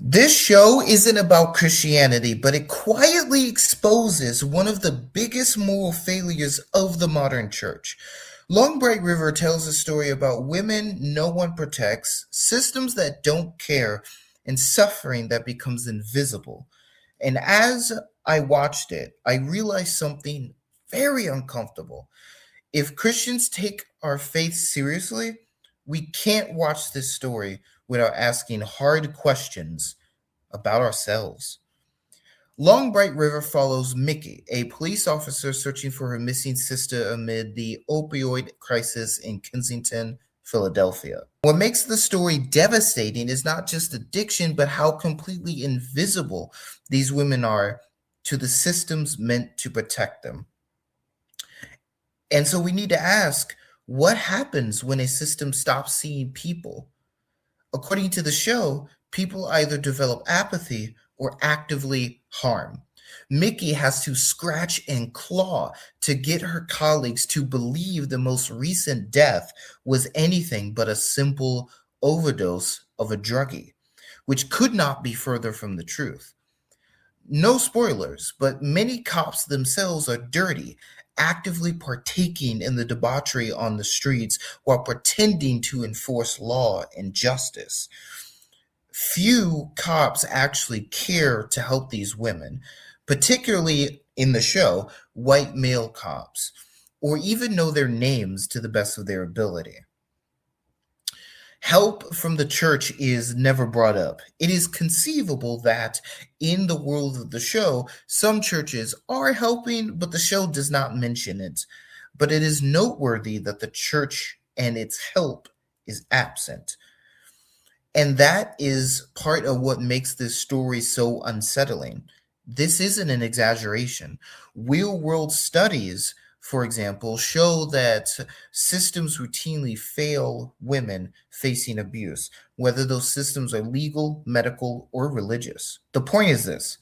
This show isn't about Christianity, but it quietly exposes one of the biggest moral failures of the modern church. Long Bright River tells a story about women no one protects, systems that don't care, and suffering that becomes invisible. And as I watched it, I realized something very uncomfortable. If Christians take our faith seriously, we can't watch this story without asking hard questions about ourselves. Long Bright River follows Mickey, a police officer searching for her missing sister amid the opioid crisis in Kensington, Philadelphia. What makes the story devastating is not just addiction, but how completely invisible these women are to the systems meant to protect them. And so we need to ask, what happens when a system stops seeing people? According to the show, people either develop apathy or actively harm. Mickey has to scratch and claw to get her colleagues to believe the most recent death was anything but a simple overdose of a druggie, which could not be further from the truth. No spoilers, but many cops themselves are dirty, actively partaking in the debauchery on the streets while pretending to enforce law and justice. Few cops actually care to help these women, particularly in the show, white male cops, or even know their names to the best of their ability. Help from the church is never brought up. It is conceivable that in the world of the show, some churches are helping, but the show does not mention it. But it is noteworthy that the church and its help is absent. And that is part of what makes this story so unsettling. This isn't an exaggeration. Real world studies, for example, show that systems routinely fail women facing abuse, whether those systems are legal, medical, or religious. The point is this: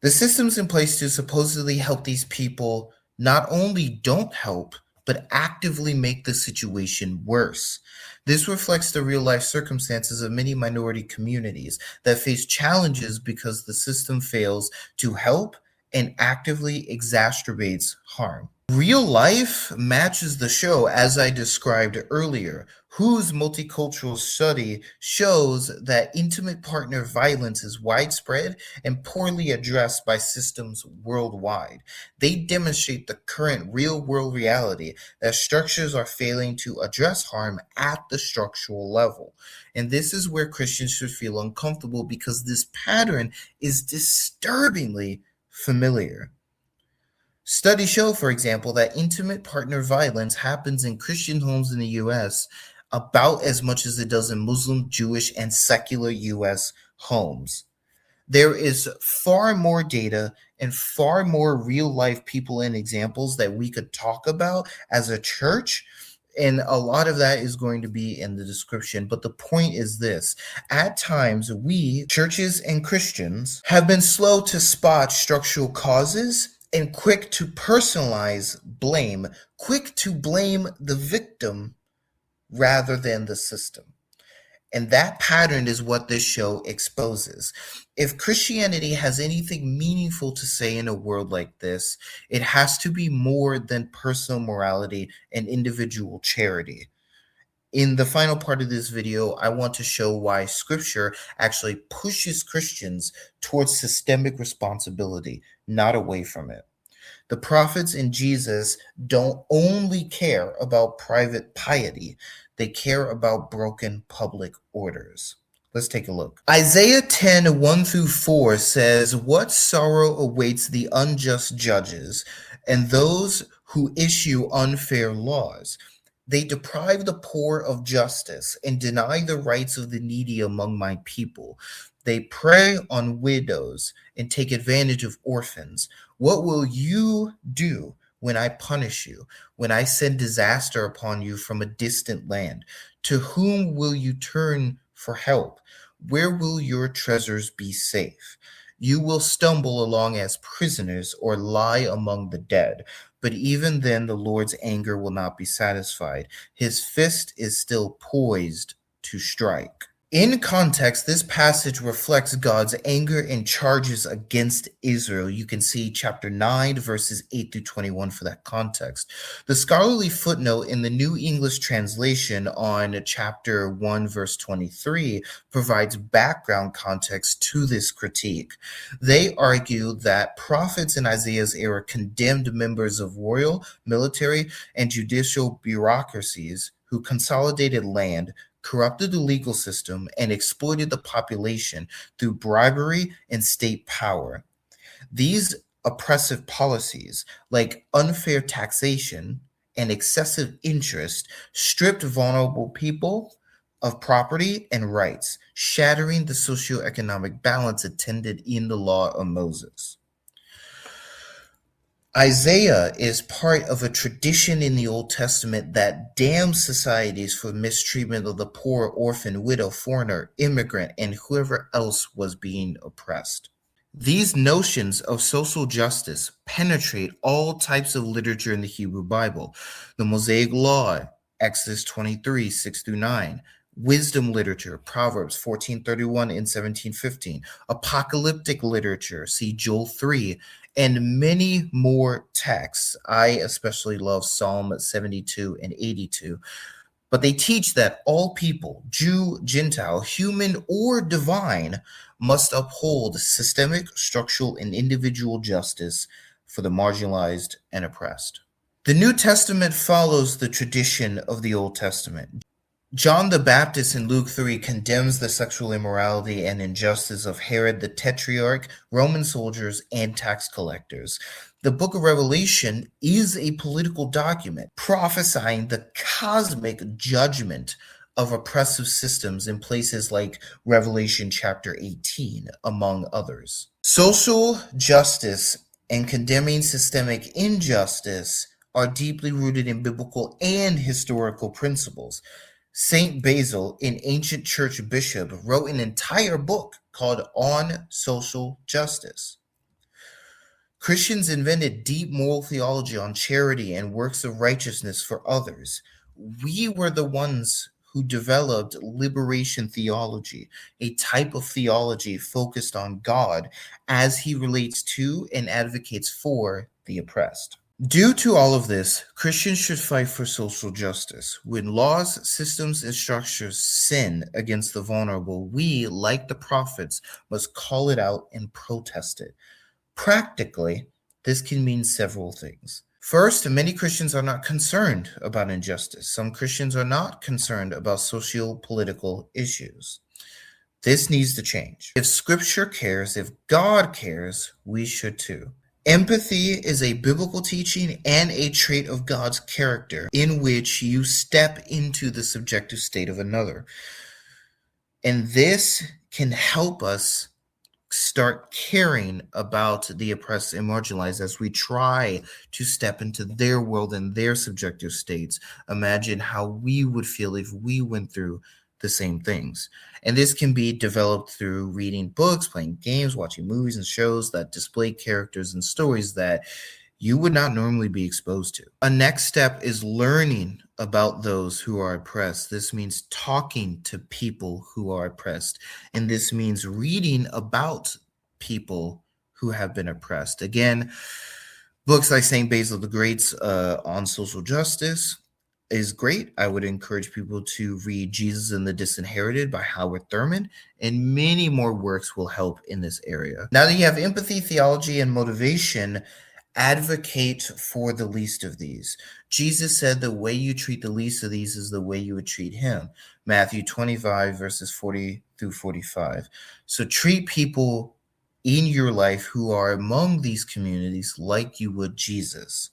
the systems in place to supposedly help these people not only don't help, but actively make the situation worse. This reflects the real life circumstances of many minority communities that face challenges because the system fails to help and actively exacerbates harm. Real life matches the show as I described earlier, whose multicultural study shows that intimate partner violence is widespread and poorly addressed by systems worldwide. They demonstrate the current real world reality that structures are failing to address harm at the structural level. And this is where Christians should feel uncomfortable because this pattern is disturbingly familiar. Studies show, for example, that intimate partner violence happens in Christian homes in the US about as much as it does in Muslim, Jewish, and secular US homes. There is far more data and far more real life people and examples that we could talk about as a church. And a lot of that is going to be in the description. But the point is this: at times, we, churches and Christians, have been slow to spot structural causes and quick to personalize blame, quick to blame the victim rather than the system. And that pattern is what this show exposes. If Christianity has anything meaningful to say in a world like this, it has to be more than personal morality and individual charity. In the final part of this video, I want to show why Scripture actually pushes Christians towards systemic responsibility, not away from it. The prophets and Jesus don't only care about private piety, they care about broken public orders. Let's take a look. Isaiah 10, 1 through 4 says, "What sorrow awaits the unjust judges and those who issue unfair laws. They deprive the poor of justice and deny the rights of the needy among my people. They prey on widows and take advantage of orphans. What will you do when I punish you, when I send disaster upon you from a distant land? To whom will you turn for help? Where will your treasures be safe? You will stumble along as prisoners or lie among the dead. But even then, the Lord's anger will not be satisfied. His fist is still poised to strike." In context, this passage reflects God's anger and charges against Israel. You can see chapter 9, verses 8 through 21 for that context. The scholarly footnote in the New English translation on chapter 1, verse 23 provides background context to this critique. They argue that prophets in Isaiah's era condemned members of royal, military, and judicial bureaucracies who consolidated land, corrupted the legal system, and exploited the population through bribery and state power. These oppressive policies, like unfair taxation and excessive interest, stripped vulnerable people of property and rights, shattering the socioeconomic balance attended in the law of Moses. Isaiah is part of a tradition in the Old Testament that damns societies for mistreatment of the poor, orphan, widow, foreigner, immigrant, and whoever else was being oppressed. These notions of social justice penetrate all types of literature in the Hebrew Bible. The Mosaic Law, Exodus 23, 6 through 9. Wisdom literature, Proverbs 14:31 and 17:15. Apocalyptic literature, see Joel 3, and many more texts. I especially love Psalm 72 and 82. But they teach that all people, Jew, Gentile, human, or divine, must uphold systemic, structural, and individual justice for the marginalized and oppressed. The New Testament follows the tradition of the Old Testament. John the Baptist in Luke 3 condemns the sexual immorality and injustice of Herod the Tetrarch, Roman soldiers, and tax collectors. The book of Revelation is a political document prophesying the cosmic judgment of oppressive systems in places like Revelation chapter 18, among others. Social justice and condemning systemic injustice are deeply rooted in biblical and historical principles. Saint Basil, an ancient church bishop, wrote an entire book called On Social Justice. Christians invented deep moral theology on charity and works of righteousness for others. We were the ones who developed liberation theology, a type of theology focused on God as he relates to and advocates for the oppressed. Due to all of this, Christians should fight for social justice. When laws, systems, and structures sin against the vulnerable, we, like the prophets, must call it out and protest it. Practically, this can mean several things. First, many Christians are not concerned about injustice. Some Christians are not concerned about socio-political issues. This needs to change. If Scripture cares, if God cares, we should too. Empathy is a biblical teaching and a trait of God's character in which you step into the subjective state of another. And this can help us start caring about the oppressed and marginalized as we try to step into their world and their subjective states. Imagine how we would feel if we went through the same things. And this can be developed through reading books, playing games, watching movies and shows that display characters and stories that you would not normally be exposed to. A next step is learning about those who are oppressed. This means talking to people who are oppressed. And this means reading about people who have been oppressed. Again, books like St. Basil the Great's on social justice is great. I would encourage people to read Jesus and the Disinherited by Howard Thurman, and many more works will help in this area. Now that you have empathy, theology, and motivation, advocate for the least of these. Jesus said the way you treat the least of these is the way you would treat him. Matthew 25, verses 40 through 45. So treat people in your life who are among these communities like you would Jesus.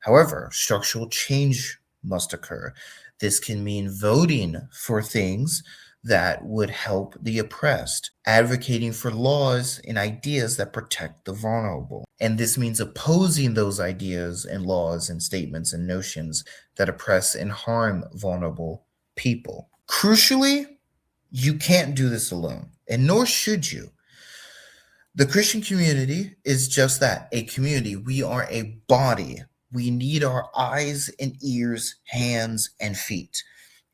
However, structural change must occur. This can mean voting for things that would help the oppressed, advocating for laws and ideas that protect the vulnerable. And this means opposing those ideas and laws and statements and notions that oppress and harm vulnerable people. Crucially, you can't do this alone, and nor should you. The Christian community is just that, a community. We are a body. We need our eyes and ears, hands and feet.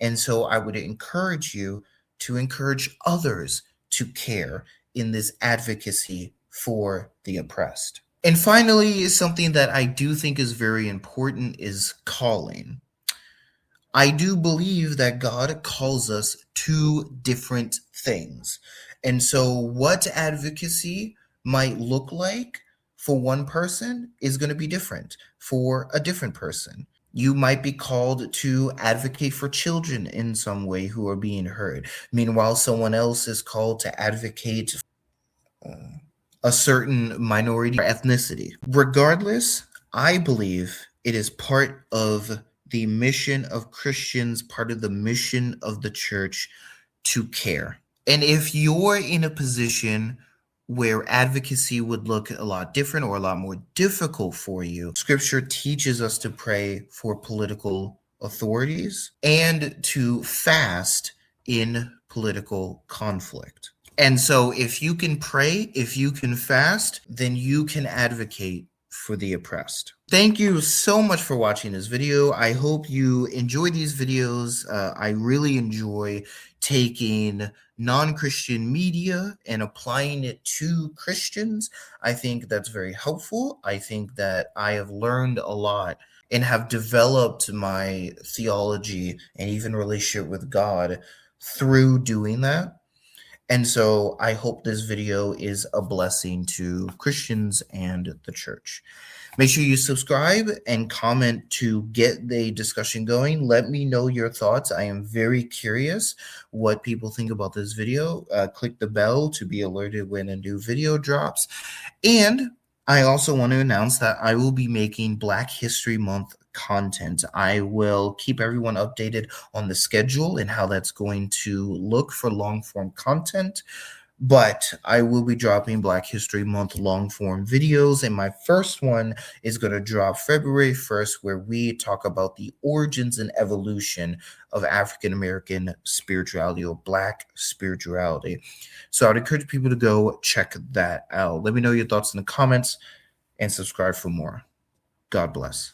And so I would encourage you to encourage others to care in this advocacy for the oppressed. And finally, something that I do think is very important is calling. I do believe that God calls us to different things. And so, what advocacy might look like for one person is going to be different for a different person. You might be called to advocate for children in some way who are being hurt. Meanwhile, someone else is called to advocate a certain minority or ethnicity. Regardless, I believe it is part of the mission of Christians, part of the mission of the church to care. And if you're in a position where advocacy would look a lot different or a lot more difficult for you, scripture teaches us to pray for political authorities and to fast in political conflict. And so if you can pray, if you can fast, then you can advocate for the oppressed. Thank you so much for watching this video. I hope you enjoy these videos. I really enjoy taking non-Christian media and applying it to Christians. I think that's very helpful. I think that I have learned a lot and have developed my theology and even relationship with God through doing that. And so I hope this video is a blessing to Christians and the church. Make sure you subscribe and comment to get the discussion going. Let me know your thoughts. I am very curious what people think about this video. Click the bell to be alerted when a new video drops. And I also want to announce that I will be making Black History Month content. I will keep everyone updated on the schedule and how that's going to look for long form content. But I will be dropping Black History Month long form videos, and my first one is going to drop February 1st, where we talk about the origins and evolution of African American spirituality or Black spirituality. So I'd encourage people to go check that out. Let me know your thoughts in the comments and subscribe for more. God bless.